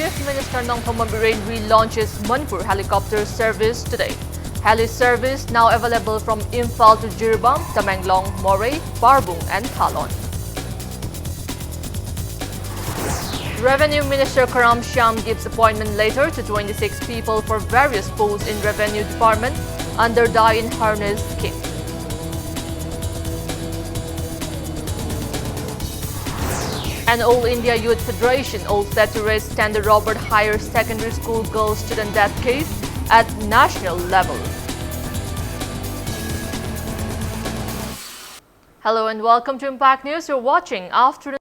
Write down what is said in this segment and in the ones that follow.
Chief Minister Nongthoma Biren relaunches Manipur helicopter service today. Heli service now available from Imphal to Jiribam, Tamenglong, Moreh, Parbung and Thalon. Revenue Minister Karam Shyam gives appointment later to 26 people for various posts in Revenue Department under Die in Harness scheme. And All India Youth Federation all set to raise Standard Robert Higher Secondary School girl student death case at national level. Hello and welcome to Impact News. You're watching Afternoon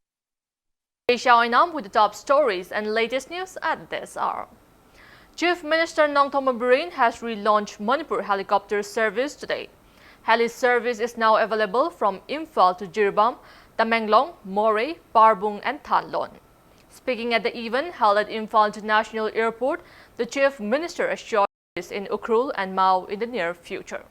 Ainam with the top stories and latest news at this hour. Chief Minister Nongthoma Biren has relaunched Manipur helicopter service today. Heli service is now available from Imphal to Jiribam, Tamenglong, Moreh, Parbung and Thalon. Speaking at the event held at Imphal International Airport, the Chief Minister assured this in Ukhrul and Mau in the near future.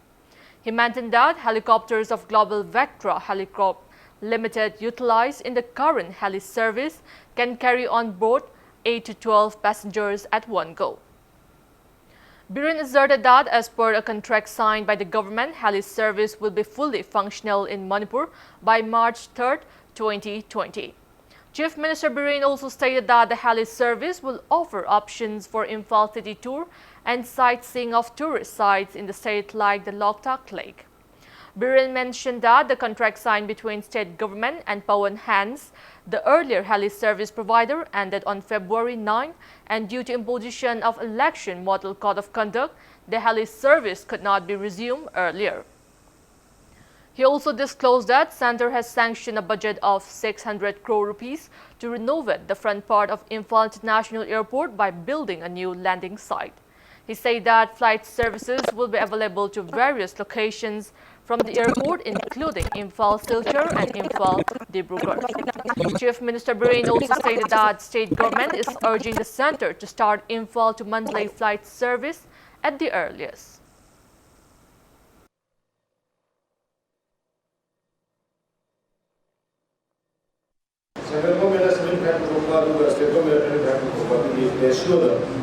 He mentioned that helicopters of Global Vectra Helicopter Limited utilized in the current heli service can carry on board 8 to 12 passengers at one go. Biren asserted that as per a contract signed by the government, heli service will be fully functional in Manipur by March 3, 2020. Chief Minister Biren also stated that the heli service will offer options for Imphal city tour and sightseeing of tourist sites in the state like the Loktak Lake. Biren mentioned that the contract signed between state government and Pawan Hands, the earlier heli service provider, ended on February 9, and due to imposition of election model code of conduct, the heli service could not be resumed earlier. He also disclosed that Centre has sanctioned a budget of 600 crore rupees to renovate the front part of Imphal International Airport by building a new landing site. He said that flight services will be available to various locations from the airport, including Imphal Silchar and Imphal Dibrugarh. Chief Minister Biren also stated that state government is urging the centre to start Imphal to Mandalay flight service at the earliest. Central government has been trying to provide the state government and trying to provide the ratio.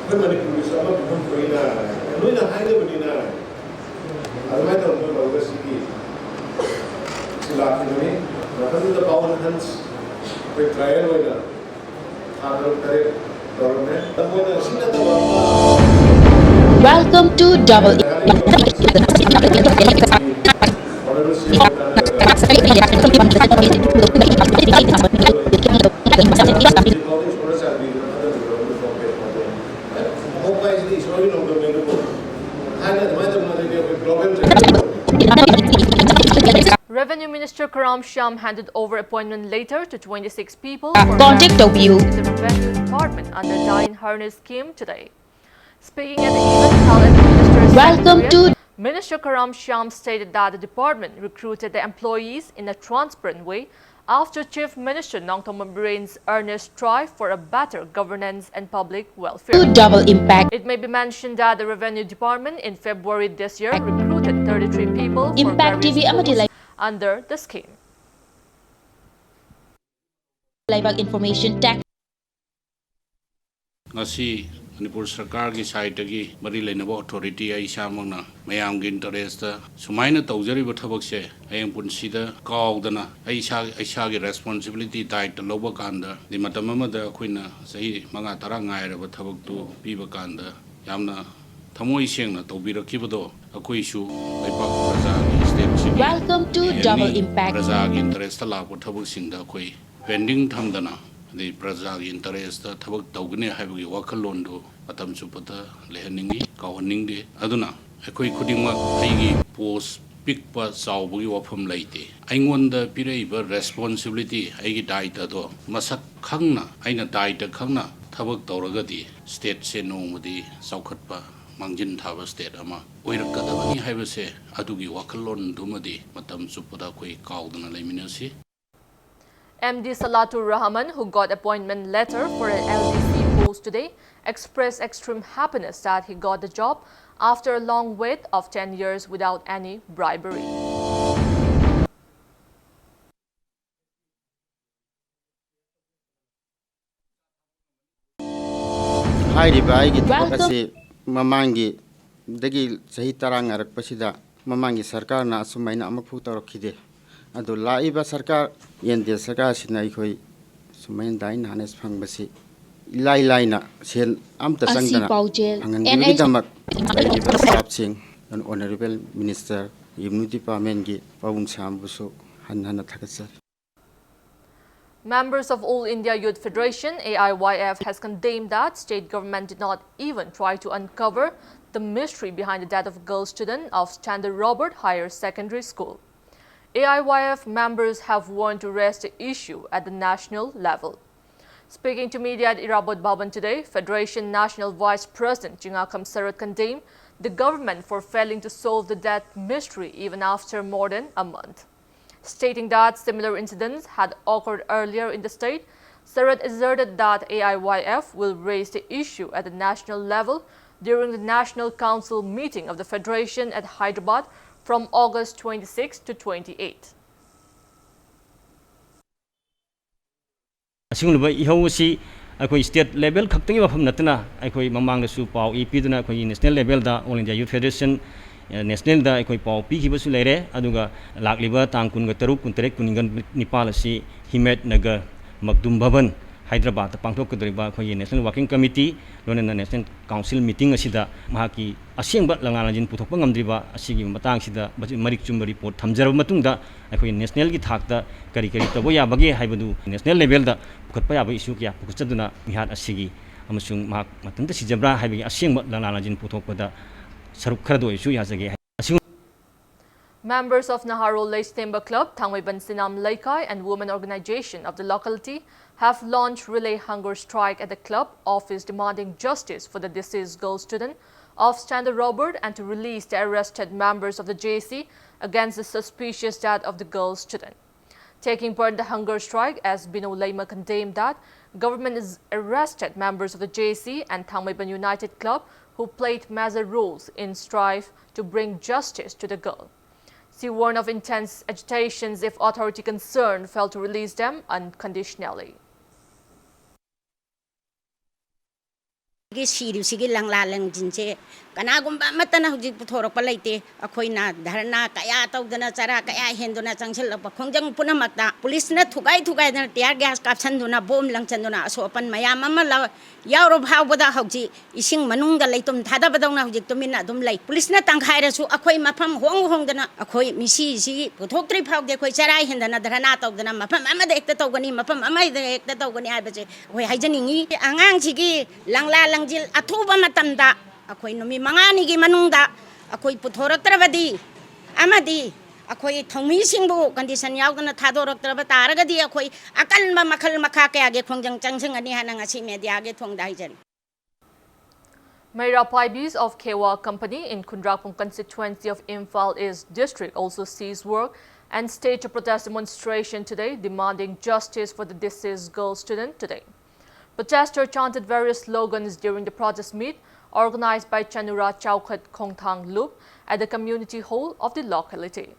When Manipur is about to come to Ina, and when the high level Ina, I might have known over city. Silakini, nothing the Pawan Hands with trial with the Honorable government. Welcome to Double Revenue Minister Karam Shyam handed over appointment later to 26 people Contact in you. the Revenue Department under Die in Harness scheme today. Speaking at the event held at the Minister's Welcome Secretariat, to Minister Karam Shyam stated that the department recruited the employees in a transparent way after Chief Minister Nongthoma Biren's earnest strive for a better governance and public welfare. Double Impact. It may be mentioned that the Revenue Department in February this year recruited 33 people for Impact various TV posts under the scheme. Laibag Information Tech. Ngasi Manipur Sarkar ki side gi mari lainaba authority ai samangna mayam gi interest sumaina tawjari ba thabak se ayang punsi da kaudana ai sa gi responsibility diet loba kanda di matama da khoina sahi manga tara ngai ra ba thabak tu pi ba kanda yamna thamoi sengna tawbirakibado akoi su laipak praja gi state si Welcome to Double Impact. praja gi interest la ba thabak sing da khoi pending thamdana the praja gi interest da thabak tawgne haibagi wakalon do atam chupata lehaningi kawaningi aduna akoi khudingma aigi post pikpa chawbugi wafam laite aingonda piraiba responsibility aigi daita do masak khangna aina daita khangna thabak tawragadi state se nomadi saukhatpa mangjin thaba state ama oirakadabani haibase adugi wakalon dumadi matam chupata koi kaudana laiminasi. MD Salatur Rahman, who got appointment letter for an LDC post today, expressed extreme happiness that he got the job after a long wait of 10 years without any bribery. ꯍꯥꯏꯔꯤꯕ ꯑꯩꯒꯤ ꯊꯕꯛ Welcome. ꯑꯁꯤ ꯃꯃꯥꯡꯒꯤ ꯗꯒꯤ ꯆꯍꯤ 10 ꯉꯥꯔꯛꯄꯁꯤꯗ ꯃꯃꯥꯡꯒꯤ ꯁꯔꯀꯥꯔꯅ ꯑꯁꯨꯃꯥꯏꯅ ꯑꯃꯐꯥꯎ ꯇꯧꯔꯛꯈꯤꯗꯦ ꯑꯗꯨ ꯂꯥꯛꯏꯕ ꯁꯔꯀꯥꯔ ꯌꯦꯟꯗꯦ ꯁꯔꯀꯥꯔꯁꯤꯅ ꯑꯩꯈꯣꯏ ꯁꯨꯃꯥꯏꯅ ꯗꯥꯏꯟ ꯍꯥꯅꯦꯁ ꯐꯪꯕꯁꯤ ꯏꯂꯥꯏ ꯂꯥꯏꯅ ꯁꯦꯜ ꯑꯝꯇ Asi ꯆꯪꯗꯅ Paujel, ꯐꯪꯍꯟꯈꯤꯕꯒꯤꯗꯃꯛ ꯂꯩꯔꯤꯕ ꯁ꯭ꯇꯥꯐꯁꯤꯡ ꯑꯣꯅꯔꯦꯕꯜ ꯃꯤꯅꯤꯁꯇꯔ ꯔꯦꯚꯤꯅ꯭ꯌꯨ ꯗꯤꯄꯥꯔꯠꯃꯦꯟꯒꯤ ꯄꯥꯕꯨꯡ ꯁꯥꯝꯕꯨꯁꯨ ꯍꯟꯅ ꯊꯥꯒꯠꯆꯔꯤ. Members of All India Youth Federation (AIYF) has condemned that state government did not even try to uncover the mystery behind the death of a girl student of Standard Robert Higher Secondary School. AIYF members have warned to raise the issue at the national level. Speaking to media at Irabad Bhavan today, Federation National Vice President Jingakam Sarat condemned the government for failing to solve the death mystery even after more than a month. Stating that similar incidents had occurred earlier in the state, Sarat asserted that AIYF will raise the issue at the national level during the National Council meeting of the Federation at Hyderabad from August 26 to 28. ꯑꯁꯤꯒꯨꯝꯂꯕ ꯏꯍꯧ ꯑꯁꯤ ꯑꯩꯈꯣꯏ state level ꯈꯛꯇꯒꯤ ꯋꯥꯐꯝ ꯅꯠꯇꯅ ꯑꯩꯈꯣꯏ ꯃꯃꯥꯡꯗꯁꯨ ꯄꯥꯎ ꯏ ꯄꯤꯗꯨꯅ ꯑꯩꯈꯣꯏ ꯅꯦꯁꯅꯦꯜ ꯂꯦꯚꯦꯜꯗ ꯑꯣꯜ ꯏꯟꯗꯤꯌꯥ ꯌꯨꯊ ꯐꯦꯗꯔꯦꯁꯟ ꯅꯦꯁꯅꯦꯜꯗ ꯑꯩꯈꯣꯏ ꯄꯥꯎ ꯄꯤꯈꯤꯕꯁꯨ ꯂꯩꯔꯦ ꯑꯗꯨꯒ ꯂꯥꯛꯂꯤꯕ ꯇꯥꯡ 23, 23, 19 ꯑꯁꯤ ꯍꯤꯃꯦꯠ ꯅꯒꯔ ꯃꯛꯗꯨꯝ ꯚꯕꯟ ꯍꯥꯏꯗ꯭ꯔꯕꯥꯗꯇ ꯄꯥꯡꯊꯣꯛꯀꯗꯧꯔꯤꯕ ꯑꯩꯈꯣꯏꯒꯤ ꯅꯦꯁꯅꯦꯜ ꯋꯥꯔꯀꯤꯡ ꯀꯃꯤꯇꯤ ꯂꯣꯏꯅꯅ ꯅꯦꯁꯅꯦꯜ ꯀꯥꯎꯟꯁꯤꯜ ꯃꯤꯇꯤꯡ ꯑꯁꯤꯗ ꯃꯍꯥꯛꯀꯤ ꯑꯁꯦꯡꯕ ꯂꯪꯂꯥ ꯂꯪꯖꯤꯟ ꯄꯨꯊꯣꯛꯄ ꯉꯝꯗ꯭ꯔꯤꯕ ꯑꯁꯤꯒꯤ ꯃꯇꯥꯡꯁꯤꯗ ꯃꯔꯤꯛ ꯆꯨꯝꯕ ꯔꯤꯄꯣꯔꯠ ꯊꯝꯖꯔꯕ ꯃꯇꯨꯡꯗ ꯑꯩꯈꯣꯏ ꯅꯦꯁꯅꯦꯜꯒꯤ ꯊꯥꯛꯇ ꯀꯔꯤ ꯇꯧꯕ ꯌꯥꯕꯒꯦ ꯍꯥꯏꯕꯗꯨ ꯅꯦꯁꯅꯦꯜ ꯂꯦꯚꯦꯜꯗ ꯄꯨꯈꯠꯄ ꯌꯥꯕ ꯏꯁꯨ ꯀꯌꯥ ꯄꯨꯈꯠꯆꯗꯨꯅ ꯃꯤꯍꯥꯠ ꯑꯁꯤꯒꯤ ꯑꯃꯁꯨꯡ ꯃꯍꯥꯛ ꯃꯊꯟꯇ ꯁꯤꯖꯕ꯭ꯔꯥ ꯍꯥꯏꯕꯒꯤ ꯑꯁꯦꯡꯕ ꯂꯪꯂꯥ ꯂꯪꯖꯤꯟ ꯄꯨꯊꯣꯛꯄꯗ ꯁꯔꯨꯛ ꯈꯔꯗ ꯑꯣꯏꯁꯨ ꯌꯥꯖꯒꯦ. Members of Naharol Leistemba Club, Thangwaiban Sinam Laikai and women organization of the locality have launched relay hunger strike at the club office demanding justice for the deceased girl student of Standard Robert and to release the arrested members of the JC against the suspicious death of the girl student. Taking part in the hunger strike, as Bino Leima condemned that government has arrested members of the JC and Thangwaiban United Club who played major roles in strive to bring justice to the girl. She warned of intense agitations if authority concerned failed to release them unconditionally. Sigi langla langjinche kanagumba matana hujik puthorokpa leite akhoina dharna kaya tawdana chara kaya henduna changsil khongjang punamakta police na thugai na tear gas kapsanduna bom langchanduna asopan mayam ama la yauro bhawbada hauji ising manungda leitum thadabadawna hujik tumina dum lei police na tangkhaira su akhoi mafam hongdana akhoi misi sigi puthoktre phawde akhoi chara hendana dharna tawdana mafam ama de ekta tawgani mafam ama de ekta tawgani habaje akhoi haijaningi angang sigi langla langjil athuba matamda akhoi numi mangani gi manungda akhoi puthoraktrabadi amadi akhoi thongmi singbu condition yaudana thadoraktraba taragadi akhoi akanba makhal makha kya ge khongjang changsangani hana ngasi media ge thongdai jari. Mayra Paibis of Kewa Company in Kundrakpong constituency of Imphal East district also ceased work and staged a protest demonstration today demanding justice for the deceased girl student today. Protesters chanted various slogans during the protest meet organized by Chanura Chowkhat Khongthang Loop at the community hall of the locality.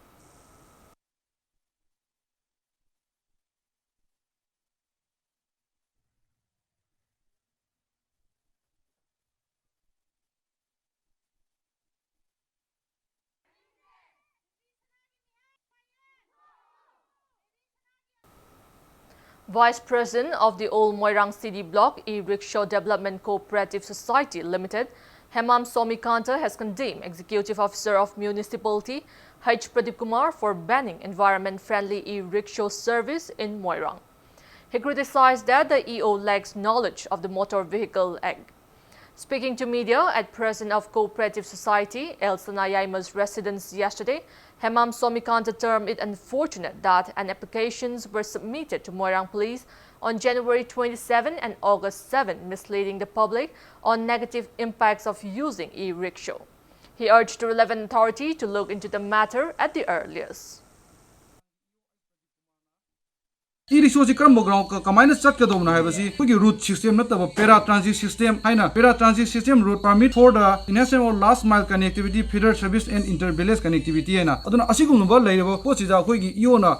Vice President of the Old Moirang City Block E-Rickshaw Development Cooperative Society Limited, Hemam Somikanta has condemned Executive Officer of Municipality H. Pradeep Kumar for banning environment-friendly e-rickshaw service in Moirang. He criticized that the EO lacks knowledge of the Motor Vehicle Act. Speaking to media at President of Cooperative Society Elsa Nayaima's residence yesterday, Hemam Somikanta termed it unfortunate that applications were submitted to Moirang Police on January 27 and August 7, misleading the public on negative impacts of using e-rickshaw. He urged the relevant authority to look into the matter at the earliest. ꯏ-ꯔꯤꯛꯁꯣ ꯁꯤ ꯀꯔꯝꯕ ground ꯀꯃꯥꯏꯅ ꯆꯠꯀꯗꯧꯕꯅꯣ ꯍꯥꯏꯕꯁꯤ ꯑꯩꯈꯣꯏꯒꯤ root system ꯅꯠꯇꯕ ꯄꯦꯔꯥ transit system ꯍꯥꯏꯅ paratransit system route permit for the enhancement of last mile connectivity feeder service and inter village connectivity ꯍꯥꯏꯅ ꯑꯗꯨꯅ ꯑꯁꯤꯒꯨꯝꯂꯕ ꯂꯩꯔꯤꯕ ꯄꯣꯠꯁꯤꯗ ꯑꯩꯈꯣꯏꯒꯤ ꯏꯑꯣꯅ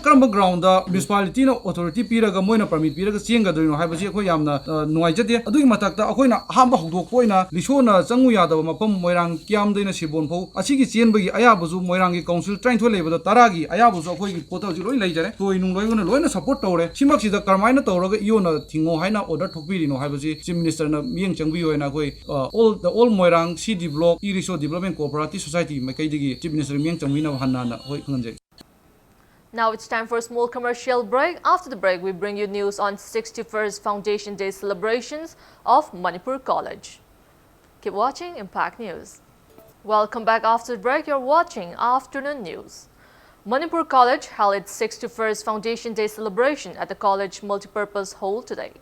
ꯀꯔꯝꯕ ꯒ꯭ꯔꯥꯎꯟꯗ ꯃ꯭ꯌꯨꯅꯤꯁꯤꯄꯥꯂꯤꯇꯤꯅ ꯑꯣꯊꯣꯔꯤꯇꯤ ꯄꯤꯔꯒ ꯃꯣꯏꯅ ꯄꯔꯃꯤꯠ ꯄꯤꯔꯒ ꯆꯦꯟꯒꯗꯣꯏꯅꯣ ꯍꯥꯏꯕꯁꯤ ꯑꯩꯈꯣꯏ ꯌꯥꯝꯅ ꯅꯨꯡꯉꯥꯏꯖꯗꯦ ꯑꯗꯨꯒꯤ ꯃꯊꯛꯇ ꯑꯩꯈꯣꯏꯅ ꯑꯍꯥꯟꯕ ꯍꯧꯗꯣꯛꯄ ꯑꯣꯏꯅ ꯔꯤꯛꯁꯣꯅ ꯆꯪꯉꯨ ꯌꯥꯗꯕ ꯃꯐꯝ ꯃꯣꯏꯔꯥꯡ ꯀꯤꯌꯥꯝꯗꯩꯅ ꯁꯤꯕꯣꯟ ꯐꯥꯎ ꯑꯁꯤꯒꯤ ꯆꯦꯟꯕꯒꯤ ꯑꯌꯥꯕꯁꯨ ꯃꯣꯏꯔꯥꯡꯒꯤ ꯀꯥꯎꯟꯁꯤꯜ 12 ꯂꯩꯕꯗ 10ꯒꯤ ꯑꯌꯥꯕꯁꯨ ꯑꯩꯈꯣꯏꯒꯤ ꯄꯣꯔꯇꯜꯁꯤ ꯂꯣꯏ ꯂꯩꯖꯔꯦ ꯇꯣꯏ ꯅꯨꯡ ꯂꯣꯏꯅ ꯁꯄꯣꯔꯠ ꯇꯧꯔꯦ ꯁꯤꯃꯛꯁꯤꯗ ꯀꯔꯝꯍꯥꯏꯅ ꯇꯧꯔꯒ ꯏꯑꯣꯅ ꯊꯤꯡꯉꯣ ꯍꯥꯏꯅ ꯑꯣꯔꯗꯔ ꯊꯣꯛꯄꯤꯔꯤꯅꯣ ꯍꯥꯏꯕꯁꯤ ꯆꯤꯐ ꯃꯤꯅꯤꯁꯇꯔꯅ ꯃꯤꯠꯌꯦꯡ ꯆꯪꯕꯤꯌꯨ ꯍꯥꯏꯅ ꯑꯩꯈꯣꯏ all Moirang CD block e rickshaw development cooperative society ꯃꯥꯏꯀꯩꯗꯒꯤ ꯆꯤꯐ ꯃꯤꯅꯤꯁꯇꯔ ꯃꯤꯠꯌꯦꯡ ꯆꯪꯕꯤꯅꯕ ꯍꯟꯅ ꯑꯩꯈꯣꯏ ꯈꯪꯍꯟꯖꯔꯤ. Now it's time for a small commercial break. After the break, we bring you news on 61st Foundation Day celebrations of Manipur College. Keep watching Impact News. Welcome back after the break. You're watching Afternoon News. Manipur College held its 61st Foundation Day celebration at the college multipurpose hall today.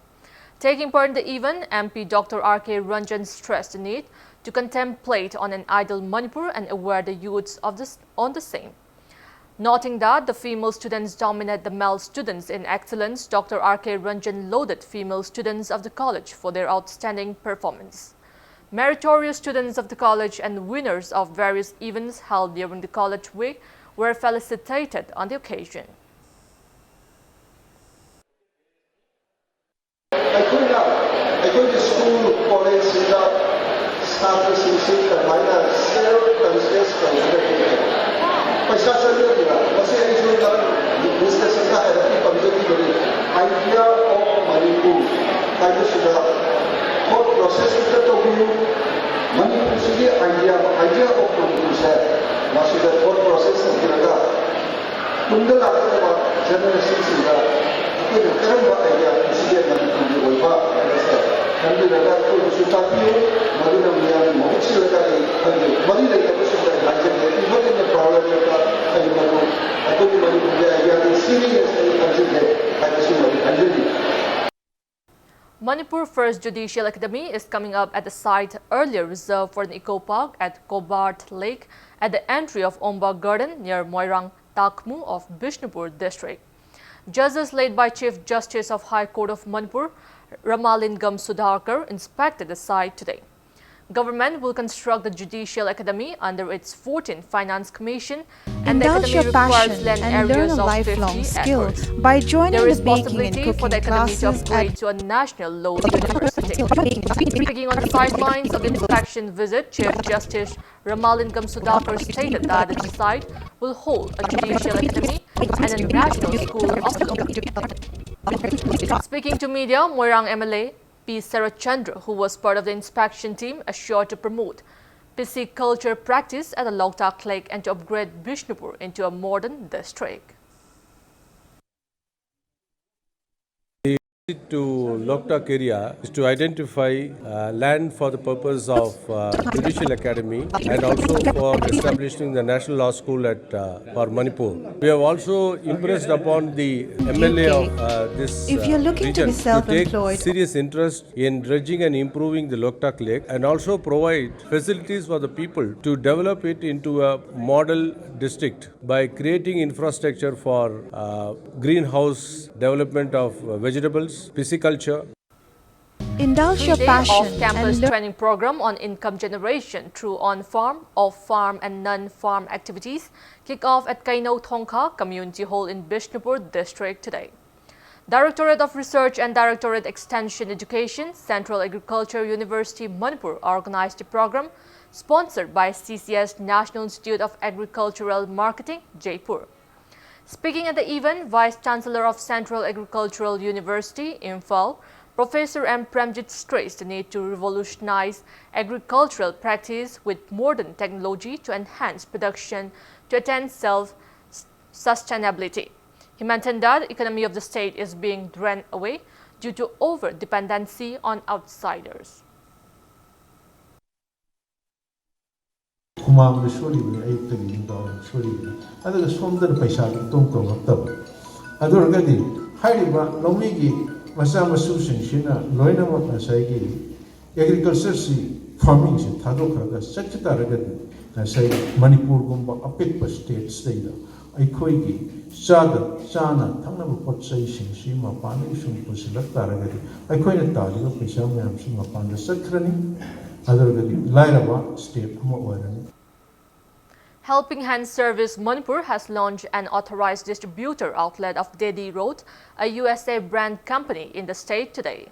Taking part in the event, MP Dr. R.K. Ranjan stressed the need to contemplate on an ideal Manipur and aware the youths on the same. Noting that the female students dominate the male students in excellence, Dr. R.K. Ranjan lauded female students of the college for their outstanding performance. Meritorious students of the college and winners of various events held during the college week were felicitated on the occasion. ꯑꯩꯈꯣꯏꯒꯤ school ꯀꯣꯂꯦꯖꯁꯤꯡꯗ ꯁꯥꯇ꯭ꯔꯁꯤꯡꯁꯤ ꯀꯃꯥꯏꯅ self conscious ꯇꯧꯒꯗꯒꯦ ꯄꯩꯁꯥ ꯆꯪꯗꯕꯤꯗ ꯃꯁꯤ ꯑꯩꯁꯨ ꯗꯤꯁꯀꯁꯟꯗ ꯍꯥꯏꯔꯛꯄ ꯄꯟꯖꯈꯤꯕꯅꯤ idea of Manipur ꯍꯥꯏꯕꯁꯤꯗ ꯊꯣꯠ ꯄ꯭ꯔꯣꯁꯦꯁꯇ ꯇꯧꯕꯤꯌꯨ ꯃꯅꯤꯄꯨꯔꯁꯤꯒꯤ ꯑꯥꯏꯗꯤꯌꯥ ꯑꯣꯐ ꯃꯅꯤꯄꯨꯔꯁꯦ ꯃꯁꯤꯗ ꯊꯣꯠ ꯄ꯭ꯔꯣꯁꯦꯁ ꯇꯧꯕꯤꯔꯒ ꯇꯨꯡꯗ ꯂꯥꯛꯀꯗꯕ ꯖꯦꯅꯦꯔꯦꯁꯟꯁꯤꯡꯗ ꯑꯩꯈꯣꯏꯅ ꯀꯔꯝꯕ ꯑꯥꯏꯗꯤꯌꯥ ꯄꯨꯁꯤꯒꯦ ꯃꯅꯤꯄꯨꯔꯒꯤ ꯑꯣꯏꯕ ꯍꯥꯏꯕꯁꯦ ꯈꯟꯕꯤꯔꯒ ꯑꯩꯈꯣꯏꯕꯨꯁꯨ ꯇꯥꯛꯄꯤꯌꯨ ꯃꯗꯨꯅ ꯃꯤꯌꯥꯝꯒꯤ ꯃꯍꯨꯠ ꯁꯤꯜꯂꯒ ꯑꯩꯈꯣꯏꯒꯤ ꯃꯔꯤ ꯂꯩꯅꯕꯁꯤꯡꯗ ꯍꯥꯏꯖꯒꯦ ꯏꯟꯚꯔꯇꯦꯟ ꯄ꯭ꯔꯣꯕ꯭ꯂꯦꯝꯗ ꯑꯩ ꯃꯗꯨ ꯑꯩꯈꯣꯏꯒꯤ ꯃꯅꯤꯄꯨꯔꯒꯤ ꯑꯥꯏꯗꯤꯌꯥꯗꯤ ꯁꯤꯔꯤꯌꯁ ꯑꯩ ꯈꯟꯖꯒꯦ ꯍꯥꯏꯕꯁꯤ ꯃꯗꯨ ꯈꯟꯖꯔꯤ. Manipur First Judicial Academy is coming up at the site earlier reserved for an eco park at Kobart Lake at the entry of Omba Garden near Moirang Takmu of Bishnupur district. Judges led by Chief Justice of High Court of Manipur, Ramalingam Sudhakar, inspected the site today. Government will construct the Judicial Academy under its 14th Finance Commission, and the Indulge academy your requires passion land and learn areas a of lifelong 50 skill acres. by joining There is the baking and possibility for cooking the academy to classes upgrade at to a national law university. Speaking on the sidelines of the inspection visit, Chief Justice Ramalingam Sudhakar stated that the site will hold a judicial academy and a national school of law. Speaking to media, Moirang MLA P. Sarachandra, who was part of the inspection team, assured to promote pisciculture practice at the Loktak Lake and to upgrade Bishnupur into a modern district. To Loktak area is to identify land for the purpose of Judicial Academy and also for establishing the National Law School at for Manipur. We have also impressed upon the MLA of this If you're looking to region be self-employed, take serious interest in dredging and improving the Loktak Lake and also provide facilities for the people to develop it into a model district by creating infrastructure for greenhouse development of vegetables, pisciculture. indulge your 3-day passion off-campus and learn. training program on income generation through on-farm, off-farm and non-farm activities kick off at Kainau Thongkha Community Hall in Bishnupur District today. Directorate of Research and Directorate Extension Education, Central Agriculture University Manipur organized the program sponsored by CCS National Institute of Agricultural Marketing, Jaipur. Speaking at the event, Vice Chancellor of Central Agricultural University, Imphal, Professor M. Premjit stressed the need to revolutionize agricultural practice with modern technology to enhance production to attain self-sustainability. He maintained that the economy of the state is being drained away due to over-dependency on outsiders. Kumang surely ay taging daw surely. Ada somdar paisa tong tap. Ada orgadi highly ba lomigi masa masu sina loina mo nasai agriculture si farming si thado kharaga sakta ragadi nasai Manipur gumba apik pa states dayda ꯑꯩꯈꯣꯏꯒꯤ ꯆꯥꯅ ꯊꯛꯅꯕ ꯄꯣꯠ ꯆꯩꯁꯤꯡꯁꯤ ꯃꯄꯥꯟꯗꯒꯤ ꯁꯨꯝ ꯄꯨꯁꯤꯜꯂꯛ ꯇꯥꯔꯒꯗꯤ ꯑꯩꯈꯣꯏꯅ ꯇꯥꯜꯂꯤꯕ ꯄꯩꯁꯥ ꯃꯌꯥꯝꯁꯤ ꯃꯄꯥꯟꯗ ꯆꯠꯈ꯭ꯔꯅꯤ ꯑꯗꯨꯔꯒꯗꯤ ꯂꯥꯏꯔꯕ ꯁ꯭ꯇꯦꯠ ꯑꯃ ꯑꯣꯏꯔꯅꯤ. Helping Hand Service Manipur has launched an authorized distributor outlet of Dedi Road, a USA brand company in the state today.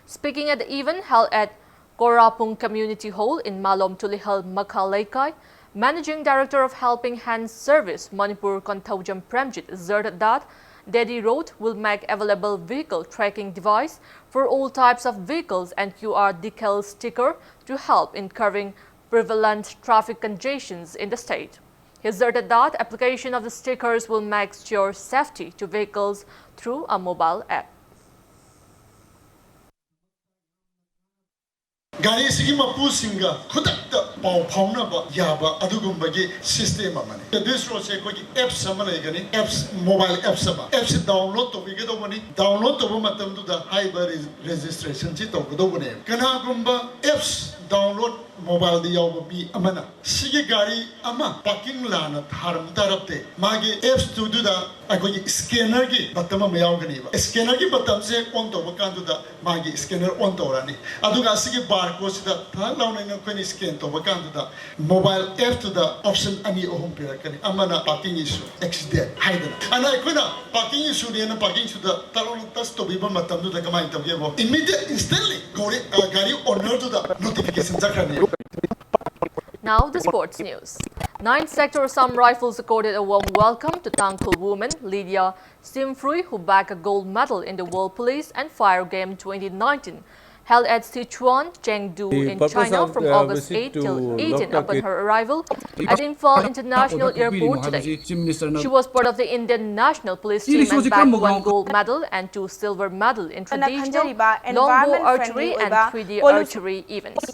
Speaking at the event held at Korapung Community Hall in Malom Tulihal Makhalaikai, Managing Director of Helping Hand Service Manipur Kontaujam Premjit asserted that Dedi Road will make available vehicle tracking device for all types of vehicles and QR decal sticker to help in curbing prevalent traffic congestions in the state. He asserted that application of the stickers will make sure safety to vehicles through a mobile app. Gari sigi mapu singa khudak pau phauna ba yaba adugumba system amani. This road se koi apps samala igani apps mobile apps ba apps download to bige do bani download to matam tu da high registration chi to do bani. Kana gumba apps download mobile di yaw bi amana sigi gari ama parking lana tharam tarapte magi apps to do da akoi scanner gi batama mayaw gani ba scanner gi batam se on to bakan tu da magi scanner on to rani aduga sigi barcode da tha launa na koi scan to bakan tu da mobile app to da option ani ohum per kani amana parking issue accident haidana ana koina parking issue ni na parking su da talon tas to bi ba matam tu da kamai to ge bo immediate instantly gari owner to da notification jakrani. Now the sports news. 9th Sector Assam Rifles accorded a warm welcome to thankful woman Lydia Simfrui, who bagged a gold medal in the World Police and Fire Game 2019, held at Sichuan, Chengdu in China from August 8 till 18 upon her arrival at Imphal International Airport today. She was part of the Indian National Police team and bagged 1 gold medal and 2 silver medals in traditional longbow archery and 3D archery events.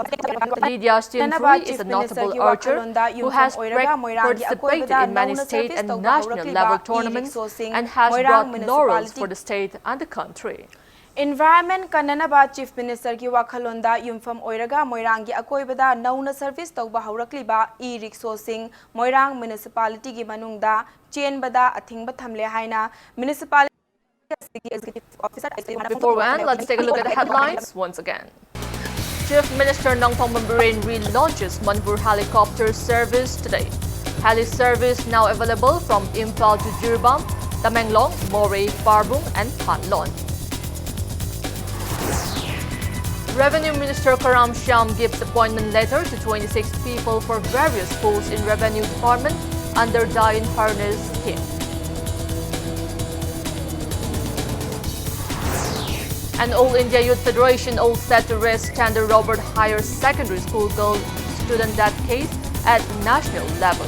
Lydia Simfrui is a notable archer who has participated in many state and national level tournaments and has brought laurels for the state and the country. Environment Kananaba Chief Minister ki wakhalonda yumfam oiraga Moirang akoibada nauna service tauba haurakliba e-rickshaw sing Moirang municipality gi manungda chain bada athingba thamle haina municipality executive officer. Before we end, let's take a look at the headlines once again. Chief Minister Nongthong Mambirin relaunches Manipur helicopter service today. Heli service now available from Imphal to Jirbam, Tamenglong, Moreh, Parbung and Panlon. Revenue Minister Karam Shyam gives appointment letter to 26 people for various posts in Revenue Department under Die in Harness scheme. And All India Youth Federation all set to arrest Standard Robert Higher Secondary School girl student death case at national level.